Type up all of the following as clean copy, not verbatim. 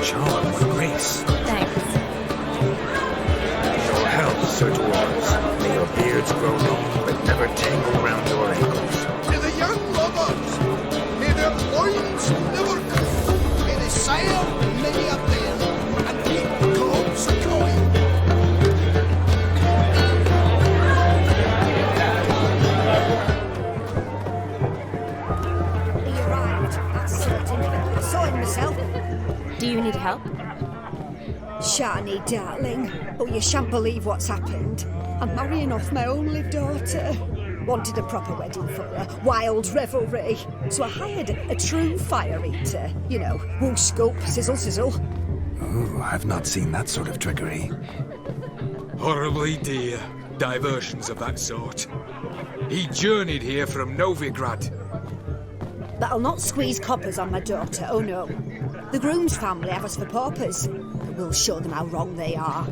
charm, what grace. Thanks. Your health, Sir Dwarves. May your beards grow long, but never tangle round your ankles. To the young lovers, may their loins never cool. May they sire many a bear, and keep globes a coin. He arrived, that's certain. I saw him myself. Do you need help? Shani, darling. Oh, you shan't believe what's happened. I'm marrying off my only daughter. Wanted a proper wedding for her, wild revelry. So I hired a true fire eater. You know, whoosh, scoop, sizzle, sizzle. Ooh, I've not seen that sort of trickery. Horribly dear diversions of that sort. He journeyed here from Novigrad. But I'll not squeeze coppers on my daughter, oh no. The groom's family have us for paupers. But we'll show them how wrong they are.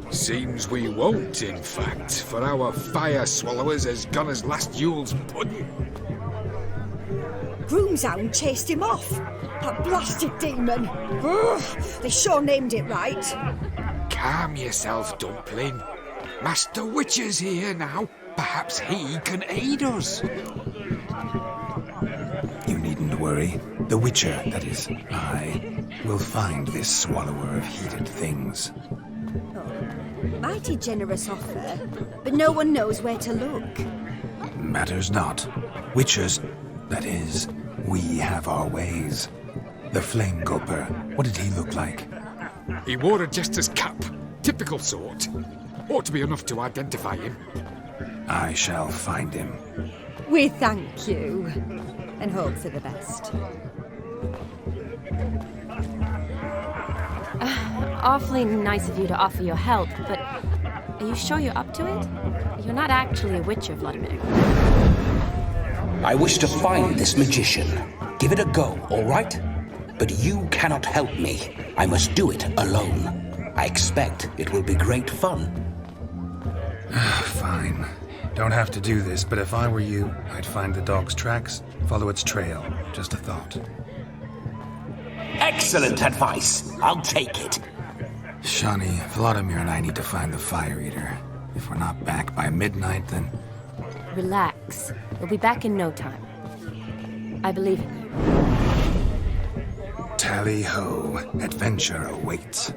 Seems we won't, in fact, for our fire swallowers has gone as last Yule's pudding. Groom's hound chased him off. That blasted demon. Ugh, they sure named it right. Calm yourself, Dumpling. Master Witcher's here now. Perhaps he can aid us. You needn't worry. The Witcher, that is, I, will find this swallower of heated things. Mighty generous offer, but no one knows where to look. Matters not. Witchers, that is, we have our ways. The Flame Gulper, what did he look like? He wore a jester's cap. Typical sort. Ought to be enough to identify him. I shall find him. We thank you, and hope for the best. Awfully nice of you to offer your help, but are you sure you're up to it? You're not actually a witcher, Vlodimir. I wish to find this magician. Give it a go, all right? But you cannot help me. I must do it alone. I expect it will be great fun. Fine. Don't have to do this, but if I were you, I'd find the dog's tracks, follow its trail. Just a thought. Excellent advice. I'll take it. Shani, Vlodimir and I need to find the fire eater. If we're not back by midnight, then... Relax. We'll be back in no time. I believe in you. Tally-ho. Adventure awaits.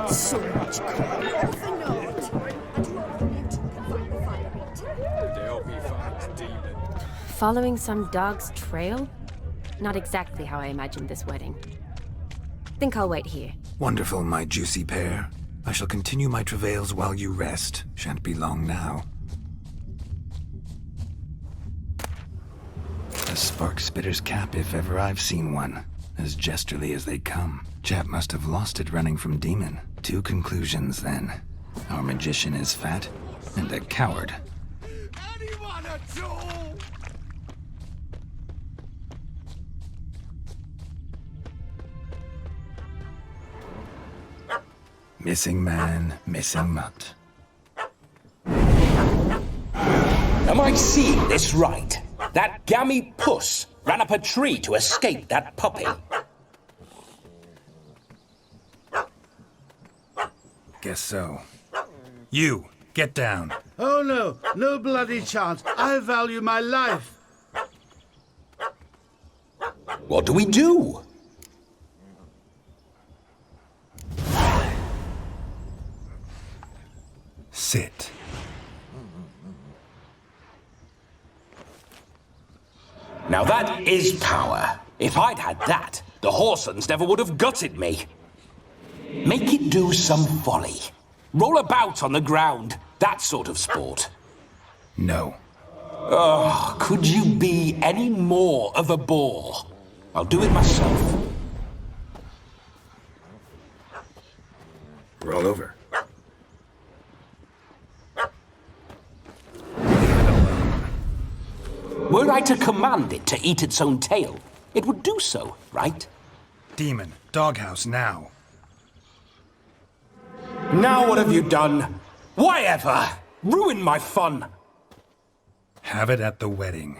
So much coin, all for naught. And you offer me to find the fire eater. They'll be found, demon. Following some dog's trail? Not exactly how I imagined this wedding. Think I'll wait here. Wonderful, my juicy pair. I shall continue my travails while you rest. Shan't be long now. A spark spitter's cap, if ever I've seen one. As jesterly as they come. Chap must have lost it running from demon. Two conclusions, then. Our magician is fat, and a coward. Anyone at all? Missing man, missing mutt. Am I seeing this right? That gammy puss ran up a tree to escape that puppy. Guess so. You, get down. Oh no, no bloody chance. I value my life. What do we do? Sit. Now that is power. If I'd had that, the Horsons never would have gutted me. Make it do some folly. Roll about on the ground. That sort of sport. No. Oh, could you be any more of a bore? I'll do it myself. Roll over. Were I to command it to eat its own tail, it would do so, right? Demon, doghouse now. Now what have you done? Why ever? Ruin my fun. Have it at the wedding.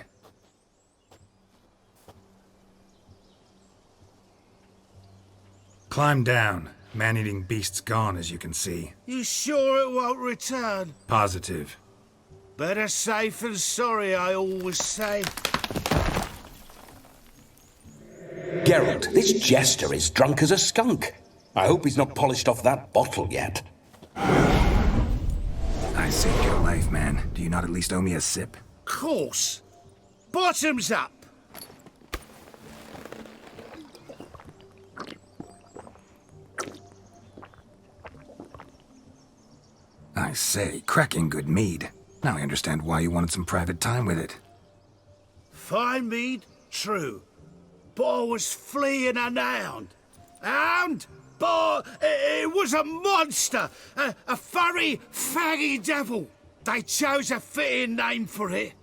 Climb down. Man-eating beast's gone, as you can see. You sure it won't return? Positive. Better safe than sorry, I always say. Geralt, this jester is drunk as a skunk. I hope he's not polished off that bottle yet. I saved your life, man. Do you not at least owe me a sip? Course. Bottoms up. I say, cracking good mead. Now I understand why you wanted some private time with it. Fine mead, true. But I was fleeing an hound. Hound? But it was a monster. A furry, faggy devil. They chose a fitting name for it.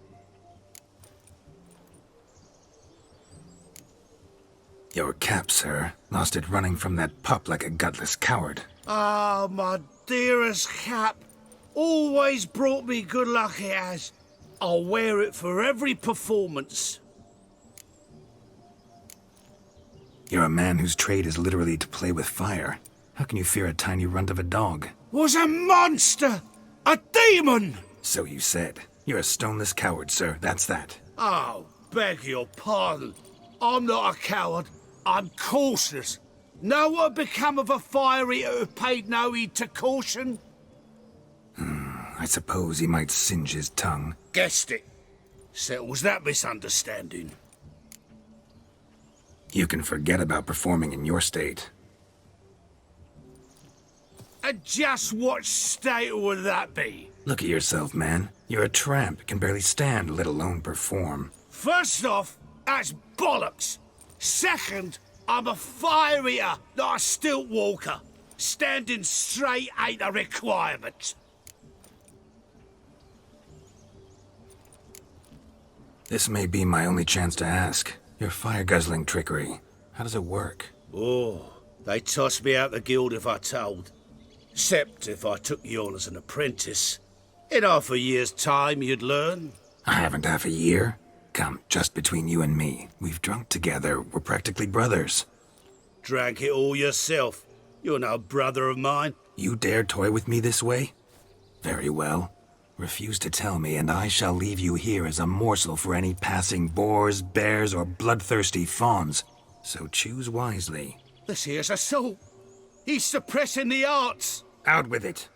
Your cap, sir. Lost it running from that pup like a gutless coward. Ah, my dearest cap. Always brought me good luck it has. I'll wear it for every performance. You're a man whose trade is literally to play with fire. How can you fear a tiny runt of a dog? Was a monster! A demon! So you said. You're a stoneless coward, sir. That's that. Oh, beg your pardon. I'm not a coward. I'm cautious. Know what had become of Ofieri who paid no heed to caution? I suppose he might singe his tongue. Guessed it. Settles that misunderstanding. You can forget about performing in your state. And just what state would that be? Look at yourself, man. You're a tramp, can barely stand, let alone perform. First off, that's bollocks. Second, I'm a fire-eater, not a stilt walker. Standing straight ain't a requirement. This may be my only chance to ask. Your fire-guzzling trickery, how does it work? Oh, they toss me out the guild if I told. Except if I took you on as an apprentice. In half a year's time, you'd learn. I haven't half a year. Come, just between you and me. We've drunk together. We're practically brothers. Drank it all yourself. You're no brother of mine. You dare toy with me this way? Very well. Refuse to tell me, and I shall leave you here as a morsel for any passing boars, bears, or bloodthirsty fawns. So choose wisely. This here's assault. He's suppressing the arts. Out with it.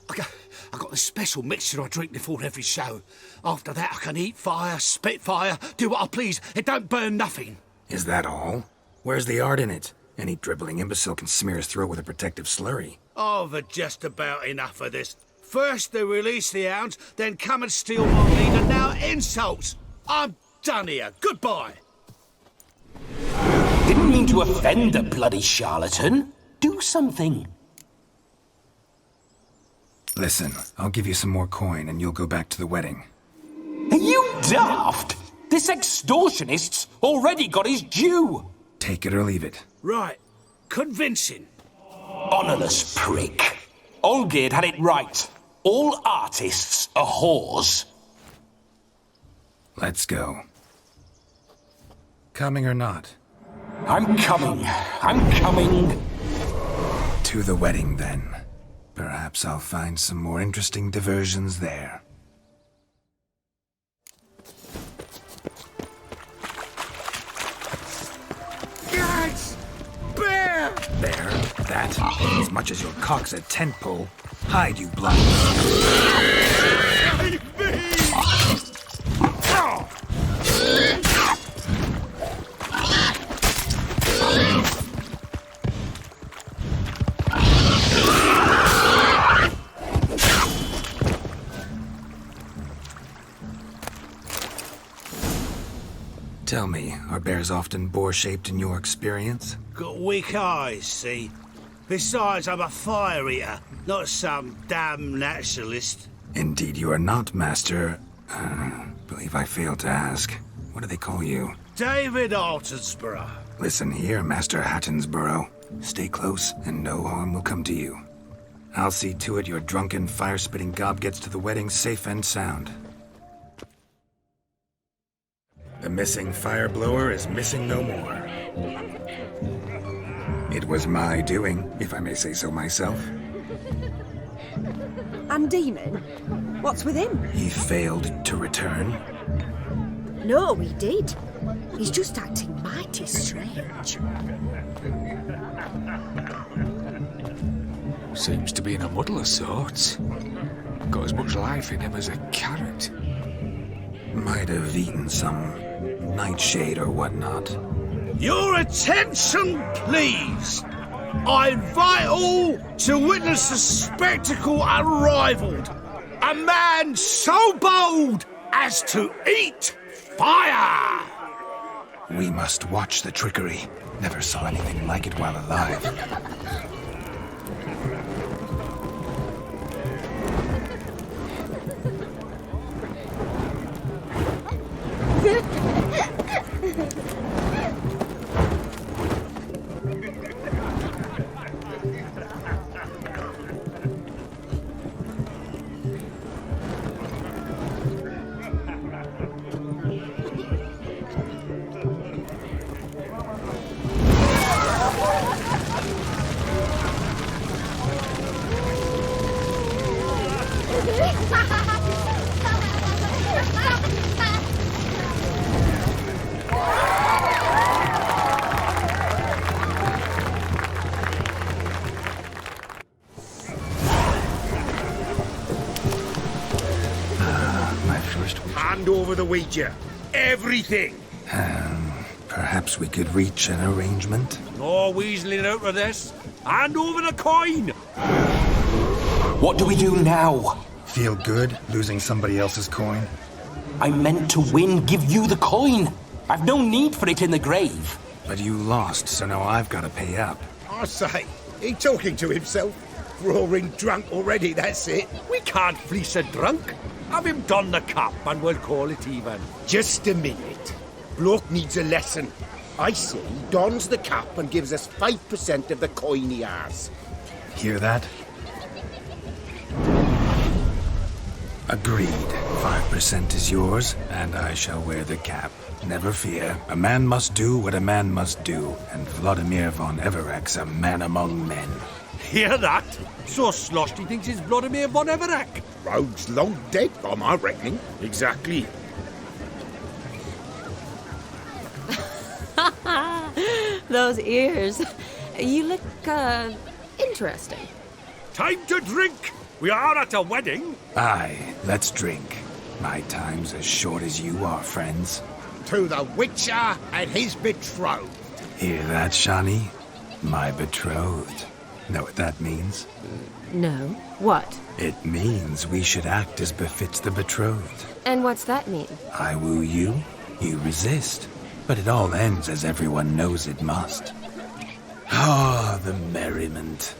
I got a special mixture I drink before every show. After that, I can eat fire, spit fire, do what I please. It don't burn nothing. Is that all? Where's the art in it? Any dribbling imbecile can smear his throat with a protective slurry. I've had just about enough of this. First they release the hounds, then come and steal my meat, and now insults. I'm done here. Goodbye. Didn't mean to offend the bloody charlatan. Do something. Listen, I'll give you some more coin and you'll go back to the wedding. Are you daft? This extortionist's already got his due. Take it or leave it. Right. Convincing. Honourless prick. Olgierd had it right. All artists are whores. Let's go. Coming or not? I'm coming. I'm coming. To the wedding, then. Perhaps I'll find some more interesting diversions there. Guys! Bear! There, that, as much as your cock's a tent pole. Hide, you blind. Save me! Tell me, are bears often boar-shaped in your experience? Got weak eyes, see? Besides, I'm a fire eater, not some damn naturalist. Indeed you are not, Master... believe I failed to ask. What do they call you? David Altonsborough. Listen here, Master Hattonsborough. Stay close, and no harm will come to you. I'll see to it your drunken, fire-spitting gob gets to the wedding safe and sound. The missing fire blower is missing no more. It was my doing, if I may say so myself. And Demon? What's with him? He failed to return. No, he did. He's just acting mighty strange. Seems to be in a muddle of sorts. Got as much life in him as a carrot. Might have eaten some nightshade or whatnot. Your attention, please. I invite all to witness the spectacle unrivaled. A man so bold as to eat fire! We must watch the trickery. Never saw anything like it while alive. Hand over the wager. Everything. Perhaps we could reach an arrangement? No weaseling out of this. Hand over the coin. What do we do now? Feel good losing somebody else's coin? I meant to win, give you the coin. I've no need for it in the grave. But you lost, so now I've got to pay up. I say, he talking to himself. Roaring drunk already, that's it. We can't fleece a drunk. Have him don the cap and we'll call it even. Just a minute. Bloke needs a lesson. I say he dons the cap and gives us 5% of the coin he has. Hear that? Agreed. 5% is yours, and I shall wear the cap. Never fear. A man must do what a man must do, and Vlodimir von Everec's a man among men. Hear that? So sloshed he thinks he's Vlodimir von Everec. Rogue's long dead, by my reckoning. Exactly. Those ears. You look, interesting. Time to drink. We are at a wedding. Aye, let's drink. My time's as short as you are, friends. To the Witcher and his betrothed. Hear that, Shani? My betrothed. Know what that means? No. What? It means we should act as befits the betrothed. And what's that mean? I woo you, you resist. But it all ends as everyone knows it must. Ah, the merriment.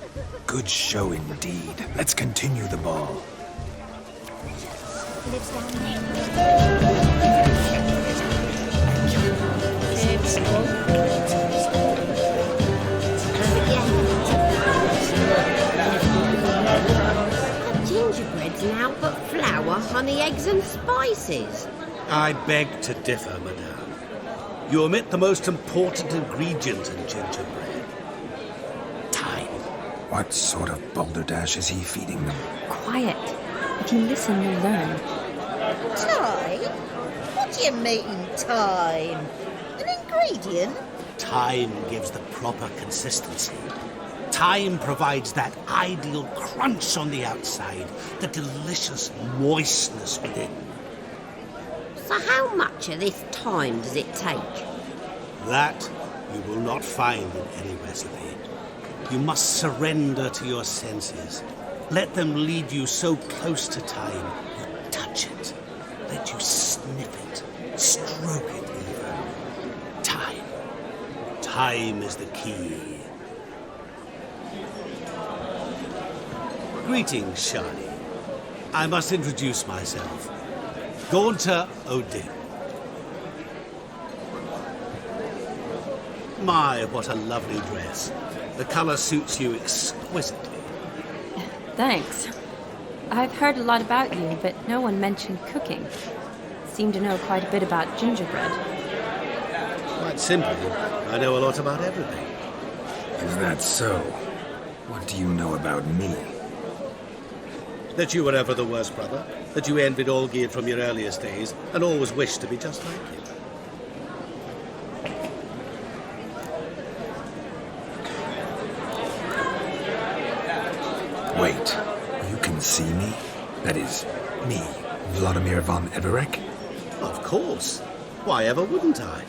Good show indeed. Let's continue the ball. Gingerbread's now but flour, honey, eggs and spices. I beg to differ, madame. You omit the most important ingredient in gingerbread. Time. What sort of balderdash is he feeding them? Quiet. If you listen, you'll learn. Time? What do you mean, time? An ingredient? Time gives the proper consistency. Time provides that ideal crunch on the outside, the delicious moistness within. So how much of this time does it take? That you will not find in any recipe. You must surrender to your senses. Let them lead you so close to time, you touch it. Let you sniff it, stroke it even. Time. Time is the key. Greetings, Shani. I must introduce myself. Gaunter O'Dimm. My, what a lovely dress. The colour suits you exquisitely. Thanks. I've heard a lot about you, but no one mentioned cooking. Seem to know quite a bit about gingerbread. Quite simply, I know a lot about everything. Is that so? What do you know about me? That you were ever the worst brother. That you envied Olgierd from your earliest days and always wished to be just like him. Wait, you can see me? That is, me, Vlodimir von Everec? Of course. Why ever wouldn't I?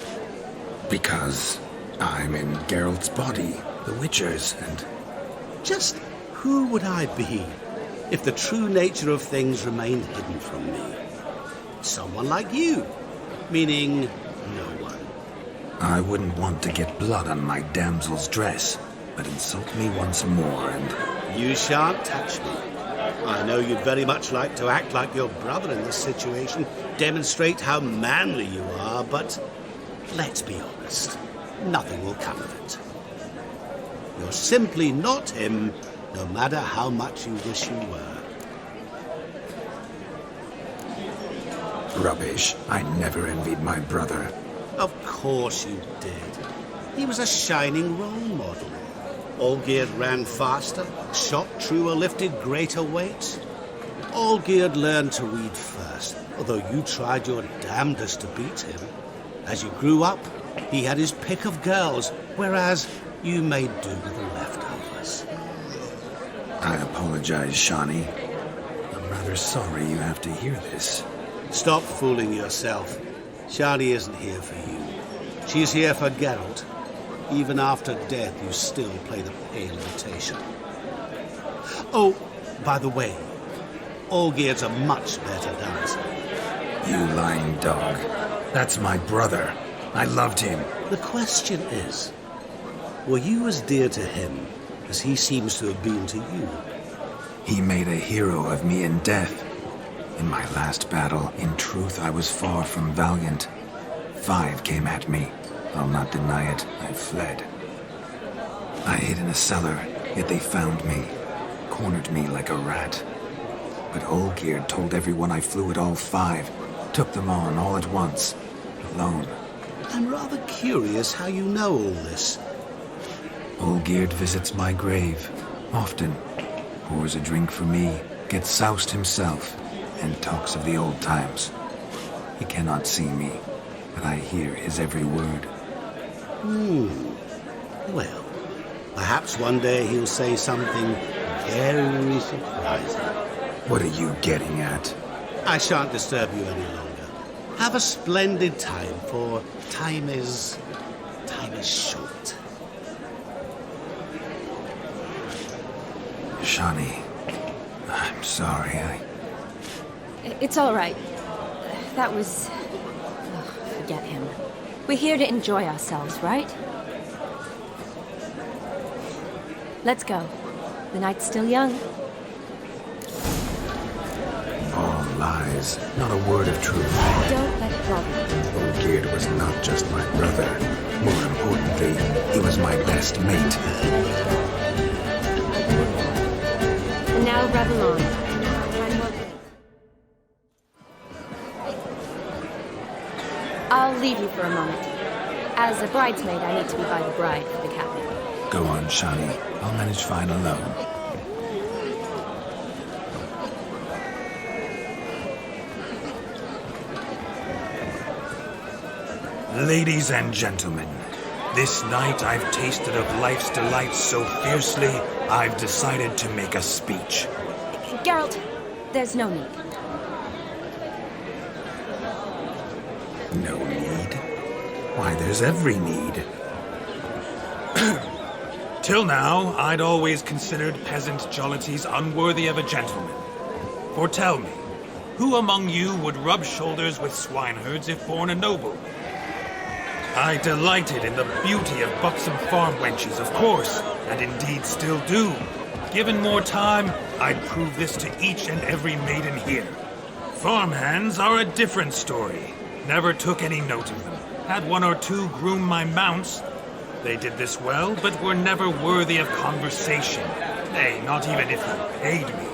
Because I'm in Geralt's body, the Witcher's, and... Just who would I be if the true nature of things remained hidden from me? Someone like you, meaning no one. I wouldn't want to get blood on my damsel's dress, but insult me once more and... You shan't touch me. I know you'd very much like to act like your brother in this situation, demonstrate how manly you are, but let's be honest, nothing will come of it. You're simply not him, no matter how much you wish you were. Rubbish. I never envied my brother. Of course you did. He was a shining role model. Olgierd ran faster, shot truer, lifted greater weights. Olgierd learned to read first, although you tried your damnedest to beat him. As you grew up, he had his pick of girls, whereas you made do with the leftovers. I apologize, Shani. I'm rather sorry you have to hear this. Stop fooling yourself. Shani isn't here for you. She's here for Geralt. Even after death, you still play the pale imitation. Oh, by the way, Olgierd's a much better dancer. You lying dog. That's my brother. I loved him. The question is, were you as dear to him as he seems to have been to you? He made a hero of me in death. In my last battle, in truth, I was far from valiant. 5 came at me. I'll not deny it, I fled. I hid in a cellar, yet they found me, cornered me like a rat. But Olgierd told everyone I flew at all 5, took them on all at once, alone. I'm rather curious how you know all this. Olgierd visits my grave, often, pours a drink for me, gets soused himself, and talks of the old times. He cannot see me, but I hear his every word. Well, perhaps one day he'll say something very surprising. What are you getting at? I shan't disturb you any longer. Have a splendid time, for time is short. Shani, I'm sorry, It's all right. That was... Oh, forget him. We're here to enjoy ourselves, right? Let's go. The night's still young. All lies, not a word of truth. Don't let it bother you. Olgierd was not just my brother. More importantly, he was my best mate. And now revel on. I'll leave you for a moment. As a bridesmaid, I need to be by the bride for the captain. Go on, Shani. I'll manage fine alone. Ladies and gentlemen, this night I've tasted of life's delights so fiercely, I've decided to make a speech. Geralt, there's no need. No need? Why, there's every need. Till now, I'd always considered peasant jollities unworthy of a gentleman. For tell me, who among you would rub shoulders with swineherds if born a noble? I delighted in the beauty of buxom farm wenches, of course, and indeed still do. Given more time, I'd prove this to each and every maiden here. Farmhands are a different story. Never took any note of them. Had 1 or 2 groom my mounts. They did this well, but were never worthy of conversation. Nay, not even if you paid me.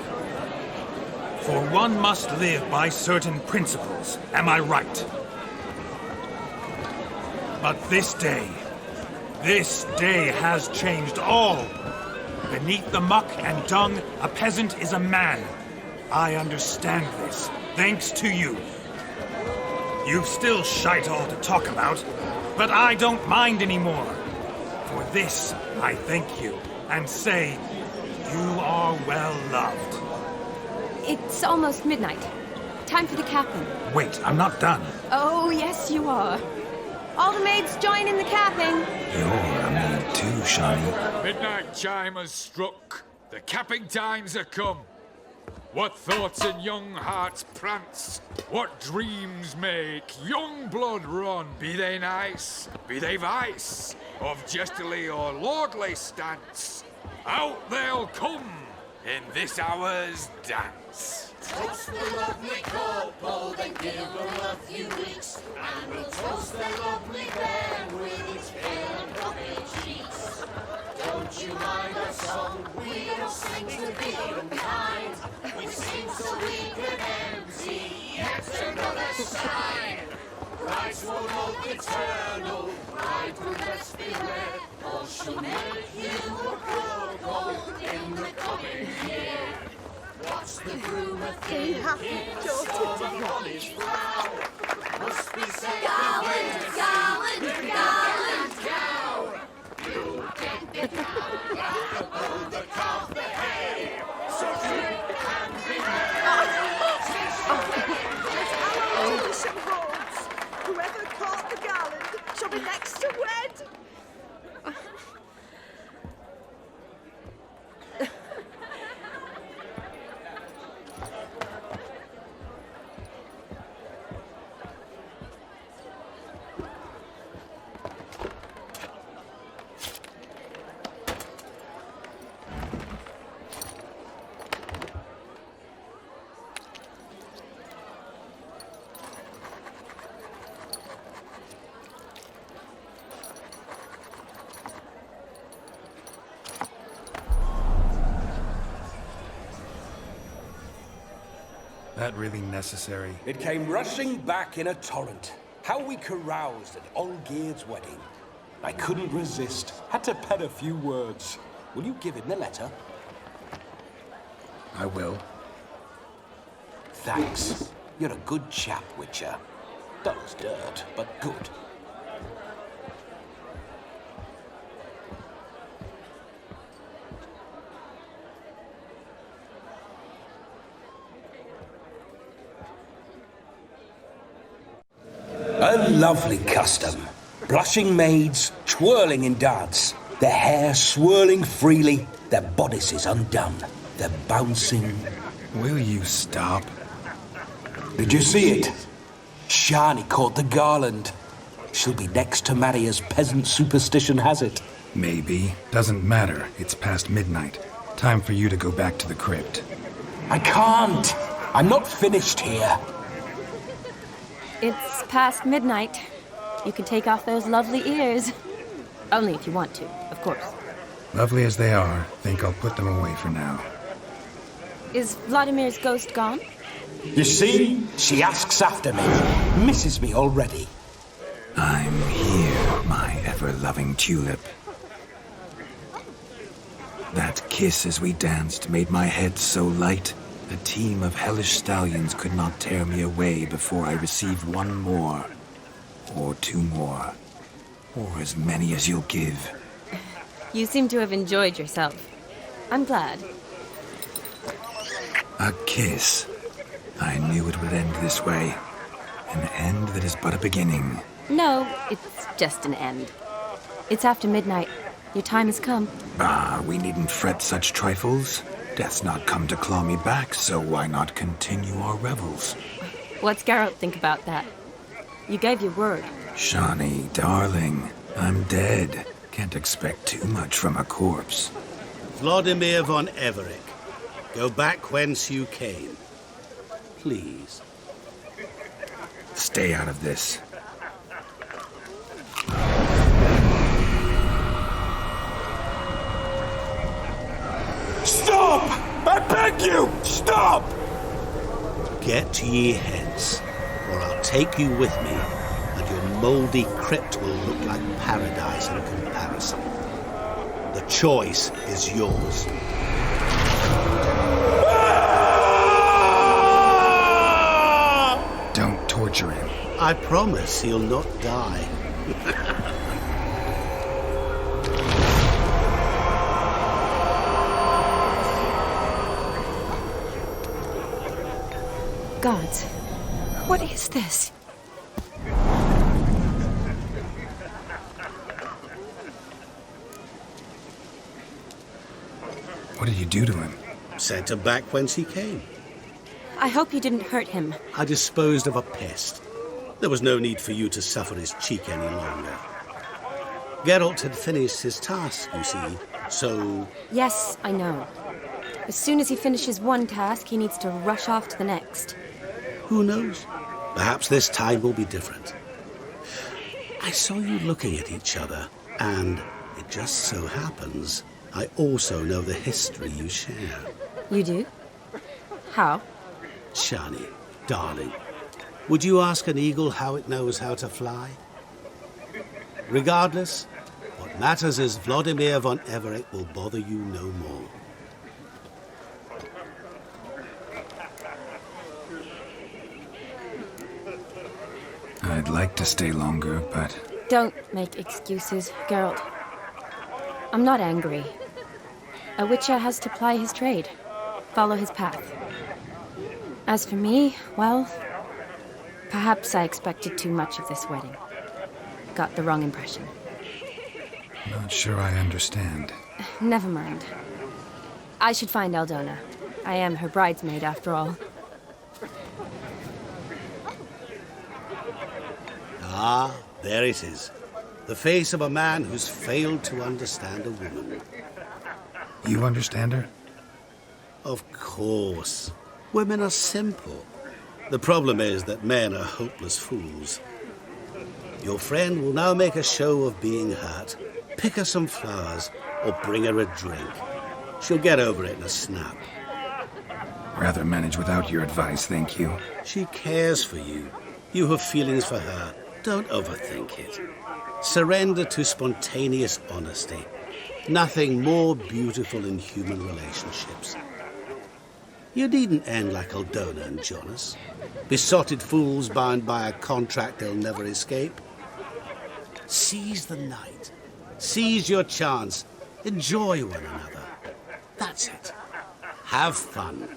For one must live by certain principles, am I right? But this day, This day has changed all. Beneath the muck and dung, a peasant is a man. I understand this, thanks to you. You've still shite all to talk about, but I don't mind anymore. For this, I thank you, and say, you are well loved. It's almost midnight. Time for the capping. Wait, I'm not done. Oh, yes, you are. All the maids join in the capping. You're a maid too, Shani. Midnight chime has struck. The capping times are come. What thoughts in young hearts prance? What dreams make young blood run? Be they nice, be they vice, of jestily or lordly stance, out they'll come in this hour's dance. Toast the lovely couple, then give them a few weeks, and we'll toast the lovely pair with its pale and puffy cheeks. Don't you mind our song? We don't sing to be them behind. We sing so we can empty yet another shrine. Christ will look eternal, bride will best be red, or she'll make you a couple in the coming year. What's the groom a thing? Must be said Garland, Garland, Garland, cow. You get the cow, oh, the calf, the hay. So drink and be merry. Tradition holds. Whoever caught the Garland shall be next to wed. That really necessary? It came rushing back in a torrent. How we caroused at Olgierd's wedding. I couldn't resist. Had to pen a few words. Will you give him the letter? I will. Thanks. You're a good chap, Witcher. Dull as dirt, but good. A lovely custom. Blushing maids, twirling in dance, their hair swirling freely, their bodices undone, their bouncing... Will you stop? Did you see it? Shani caught the garland. She'll be next to marry as peasant superstition has it. Maybe. Doesn't matter. It's past midnight. Time for you to go back to the crypt. I can't. I'm not finished here. It's past midnight. You can take off those lovely ears. Only if you want to, of course. Lovely as they are, think I'll put them away for now. Is Vlodimir's ghost gone? You see? She asks after me. Misses me already. I'm here, my ever-loving tulip. That kiss as we danced made my head so light. A team of hellish stallions could not tear me away before I received one more. Or two more. Or as many as you'll give. You seem to have enjoyed yourself. I'm glad. A kiss. I knew it would end this way. An end that is but a beginning. No, it's just an end. It's after midnight. Your time has come. Ah, we needn't fret such trifles. Death's not come to claw me back, so why not continue our revels? What's Geralt think about that? You gave your word. Shani, darling, I'm dead. Can't expect too much from a corpse. Vlodimir von Everec, go back whence you came. Please. Stay out of this. Stop! I beg you! Stop! Get ye hence, or I'll take you with me and your mouldy crypt will look like paradise in comparison. The choice is yours. Don't torture him. I promise he'll not die. Gods, what is this? What did you do to him? Sent him back whence he came. I hope you didn't hurt him. I disposed of a pest. There was no need for you to suffer his cheek any longer. Geralt had finished his task, you see, so... Yes, I know. As soon as he finishes one task, he needs to rush off to the next. Who knows? Perhaps this time will be different. I saw you looking at each other, and it just so happens I also know the history you share. You do? How? Shani, darling, would you ask an eagle how it knows how to fly? Regardless, what matters is Vlodimir von Everec will bother you no more. I'd like to stay longer, but... Don't make excuses, Geralt. I'm not angry. A witcher has to ply his trade, follow his path. As for me, well, perhaps I expected too much of this wedding. Got the wrong impression. Not sure I understand. Never mind. I should find Aldona. I am her bridesmaid, after all. Ah, there it is. The face of a man who's failed to understand a woman. You understand her? Of course. Women are simple. The problem is that men are hopeless fools. Your friend will now make a show of being hurt, pick her some flowers, or bring her a drink. She'll get over it in a snap. Rather manage without your advice, thank you. She cares for you. You have feelings for her. Don't overthink it. Surrender to spontaneous honesty. Nothing more beautiful in human relationships. You needn't end like Aldona and Jonas. Besotted fools bound by a contract they'll never escape. Seize the night. Seize your chance. Enjoy one another. That's it. Have fun.